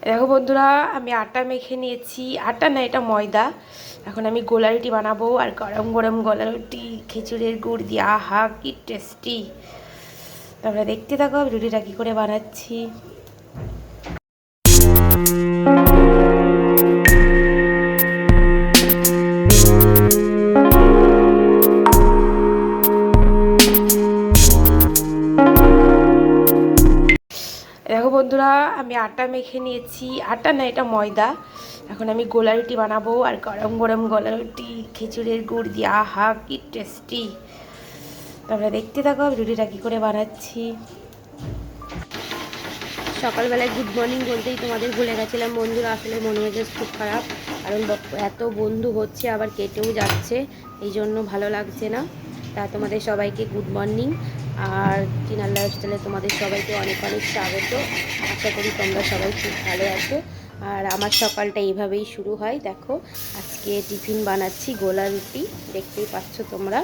দেখো বন্ধুরা, আমি আটা মেখে নিয়েছি। আটা না, এটা ময়দা। এখন আমি গোলা রুটি বানাবো, আর গরম গরম গোলা রুটি খেজুরের গুড় দিয়ে, আহা কি টেস্টি। তোমরা দেখতে থাকো আমি রুটিটা কী করে বানাচ্ছি। দেখো বন্ধুরা, আমি আটা মেখে নিয়েছি। আটা না, এটা ময়দা। এখন আমি গোলা রুটি বানাবো, আর গরম গরম গোলা রুটি খেজুরের গুড় দিয়ে, আহা কি টেস্টি। তোমরা দেখতে থাকো আমি রুটিটা কী করে বানাচ্ছি। সকালবেলায় গুড মর্নিং বলতেই তোমাদের ভুলে গেছিলাম বন্ধুরা। আসলে মন মেজাজ খুব খারাপ, কারণ এত বন্ধু হচ্ছে আবার কেটেও যাচ্ছে, এই জন্য ভালো লাগছে না। তা তোমাদের সবাইকে গুড মর্নিং, আর চিনার লাইফস্টাইলে তোমাদের সবাইকে অনেক অনেক স্বাগত। আশা করি তোমরা সবাই খুব ভালো আছো। আর আমার সকালটা এইভাবেই শুরু হয়। দেখো, আজকে টিফিন বানাচ্ছি গোলা রুটি, দেখতেই পাচ্ছ তোমরা।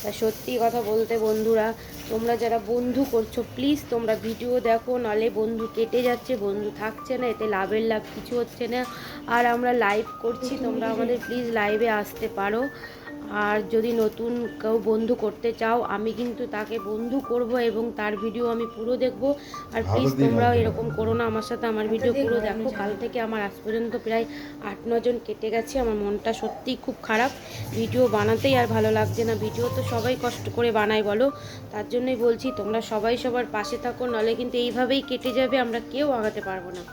তা সত্যি কথা বলতে বন্ধুরা, তোমরা যারা বন্ধু করছো প্লিজ তোমরা ভিডিও দেখো, নালে বন্ধু কেটে যাচ্ছে, বন্ধু থাকছে না, এতে লাভের লাভ কিছু হচ্ছে না। আর আমরা লাইভ করছি, তোমরা আমাদের প্লিজ লাইভে আসতে পারো। আর যদি নতুন কেউ বন্ধু করতে চাও, আমি কিন্তু তাকে বন্ধু করব এবং তার ভিডিও আমি পুরো দেখব। আর প্লিজ তোমরাও এরকম করো না আমার সাথে, আমার ভিডিও পুরো দেখো। কাল থেকে আমার আজ পর্যন্ত প্রায় 8-9 জন কেটে গেছে। আমার মনটা সত্যিই খুব খারাপ, ভিডিও বানাতেই আর ভালো লাগছে না। ভিডিও তো সবাই কষ্ট করে বানায় বলো, তার জন্যই বলছি তোমরা সবাই সবার পাশে থাকো, নাহলে কিন্তু এইভাবেই কেটে যাবে, আমরা কেউ আগাতে পারবো না।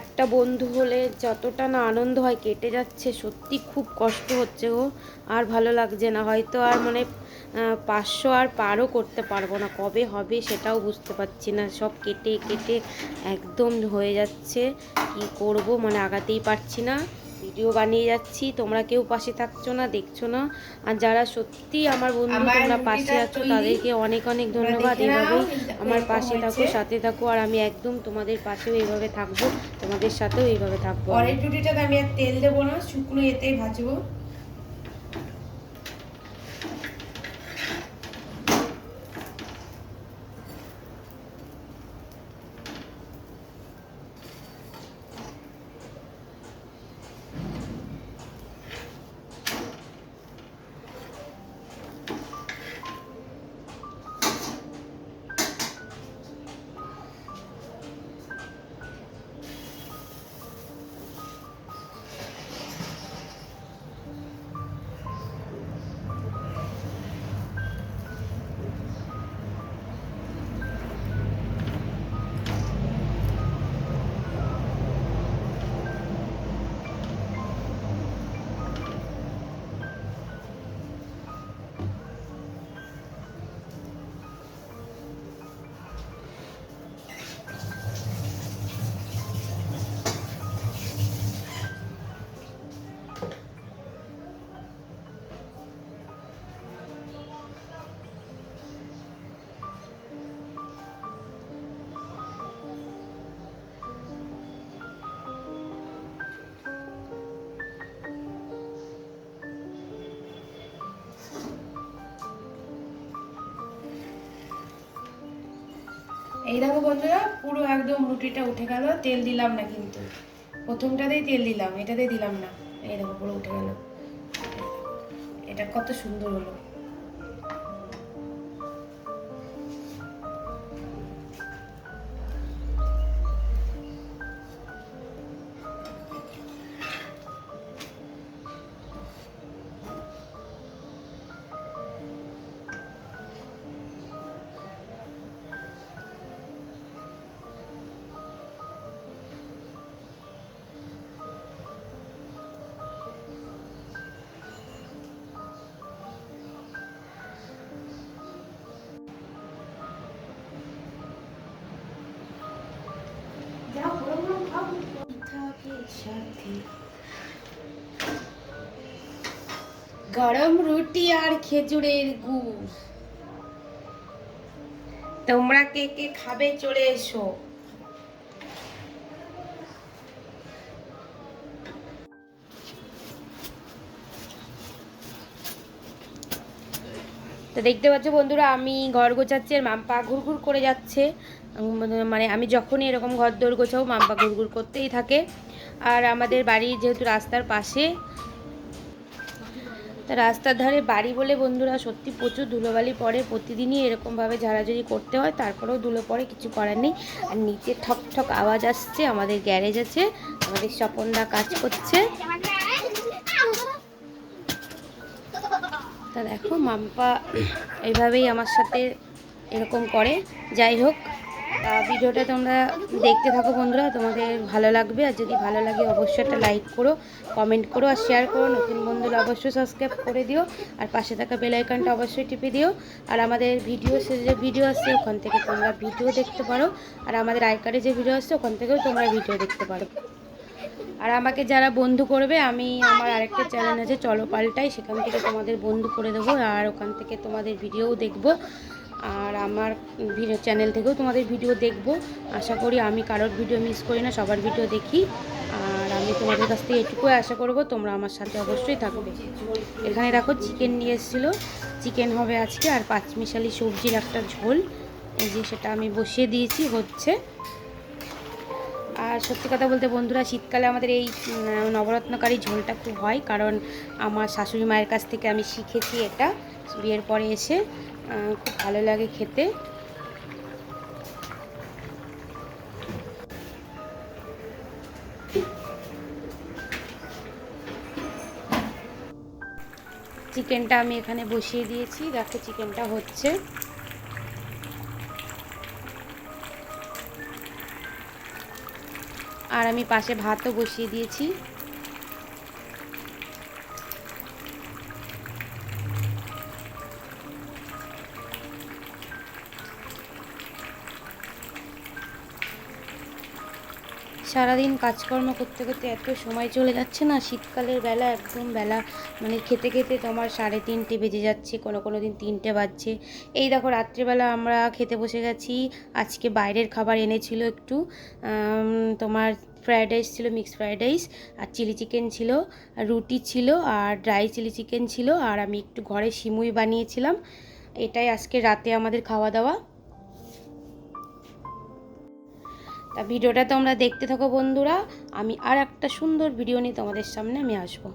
একটা বন্ধু হলে যতটা না আনন্দ হয়, কেটে যাচ্ছে সত্যি খুব কষ্ট হচ্ছে গো। আর ভালো লাগছে না, হয়তো আর মানে 500 আর পারও করতে পারবো না, কবে হবে সেটাও বুঝতে পারছি না। সব কেটে কেটে একদম হয়ে যাচ্ছে, কি করব মানে আগাতেই পারছি না। ভিডিও বানিয়ে যাচ্ছি, তোমরা কেউ পাশে থাকছো না, দেখছো না। আর যারা সত্যি আমার বন্ধু, তোমরা পাশে আছো, তাদেরকে অনেক অনেক ধন্যবাদ। এইভাবেই আমার পাশে থাকো, সাথে থাকো, আর আমি একদম তোমাদের পাশেও এইভাবে থাকবো, তোমাদের সাথেও এইভাবে থাকবো। পরের রুটিটাতে আমি আর তেল দেবো না, শুকনো এতেই ভাজবো। এই দেখো বন্ধুরা, পুরো একদম রুটিটা উঠে গেল, তেল দিলাম না কিন্তু। প্রথমটাতেই তেল দিলাম, এটাতেই দিলাম না। এই দেখো পুরো উঠে গেল, এটা কত সুন্দর হলো। গরম রুটি আর খেজুরের গুড়, তোমরা কে কে খাবে চলে এসো। তো দেখতে পাচ্ছ বন্ধুরা আমি ঘর গোছাচ্ছি আর মাম্পা ঘুরঘুর করে যাচ্ছে। মানে আমি যখনই এরকম ঘর দোর গোছাবো মাম্পা ঘুরঘুর করতেই থাকে। আর আমাদের বাড়ি যেহেতু রাস্তার পাশে, তা রাস্তার ধারে বাড়ি বলে বন্ধুরা সত্যি প্রচুর ধুলোবালি পড়ে, প্রতিদিনই এরকমভাবে ঝাড়াঝাড়ি করতে হয়, তারপরেও ধুলো পড়ে, কিছু করার নেই। আর নিচে ঠক ঠক আওয়াজ আসছে, আমাদের গ্যারেজ আছে, আমাদের স্বপনদা কাজ করছে। তা দেখো মাম্পা এইভাবেই আমার সাথে এরকম করে। যাই হোক, ভিডিওটা তোমরা দেখতে থাকো বন্ধুরা, তোমাদের ভালো লাগবে। আর যদি ভালো লাগে অবশ্যই একটা লাইক করো, কমেন্ট করো আর শেয়ার করো। নতুন বন্ধুরা অবশ্যই সাবস্ক্রাইব করে দিও আর পাশে থাকা বেল আইকনটা অবশ্যই টিপে দিও। আর আমাদের যে ভিডিও আসছে ওখান থেকে তোমরা ভিডিও দেখতে পারো, আর আমাদের আই কার্ডে যে ভিডিও আসছে ওখান থেকেও তোমরা ভিডিও দেখতে পারো। আর আমাকে যারা বন্ধু করবে, আমি আমার আরেকটা চ্যানেল আছে চলো পাল্টাই, সেখান থেকে তোমাদের বন্ধু করে দেবো আর ওখান থেকে তোমাদের ভিডিওও দেখবো। আর আমার ভিডিও চ্যানেল থেকেও তোমাদের ভিডিও দেখবো। আশা করি আমি কারোর ভিডিও মিস করি না, সবার ভিডিও দেখি। আর আমি তোমাদের কাছ থেকে এটুকুই আশা করবো তোমরা আমার সাথে অবশ্যই থাকবে। এখানে দেখো চিকেন নিয়ে এসেছিলো, চিকেন হবে আজকে, আর পাঁচমিশালি সবজির একটা ঝোল, এই যে সেটা আমি বসিয়ে দিয়েছি, হচ্ছে। আর সত্যি কথা বলতে বন্ধুরা শীতকালে আমাদের এই নবরত্নকারী ঝোলটা খুব হয়, কারণ আমার শাশুড়ি মায়ের কাছ থেকে আমি শিখেছি এটা বিয়ের পরে এসে, খুব ভালো লাগে খেতে। চিকেনটা আমি এখানে বসিয়ে দিয়েছি, দেখো চিকেনটা হচ্ছে। আর আমি পাশে ভাতও বসিয়ে দিয়েছি। সারাদিন কাজকর্ম করতে করতে এত সময় চলে যাচ্ছে না, শীতকালের বেলা একদম বেলা মানে খেতে খেতে তোমার 3:30 বেজে যাচ্ছে, কোনো দিন 3টে বাজছে। এই দেখো রাত্রিবেলা আমরা খেতে বসে গেছি। আজকে বাইরের খাবার এনেছিল একটু, তোমার ফ্রায়েড রাইস ছিল, মিক্সড ফ্রায়েড রাইস, আর চিলি চিকেন ছিল, আর রুটি ছিল, আর ড্রাই চিলি চিকেন ছিল, আর আমি একটু ঘরে সিমুই বানিয়েছিলাম। এটাই আজকে রাতে আমাদের খাওয়া দাওয়া। তা ভিডিওটা তোমরা দেখতে থাকো বন্ধুরা, আমি আর একটা সুন্দর ভিডিও নিয়ে তোমাদের সামনে আমি আসবো।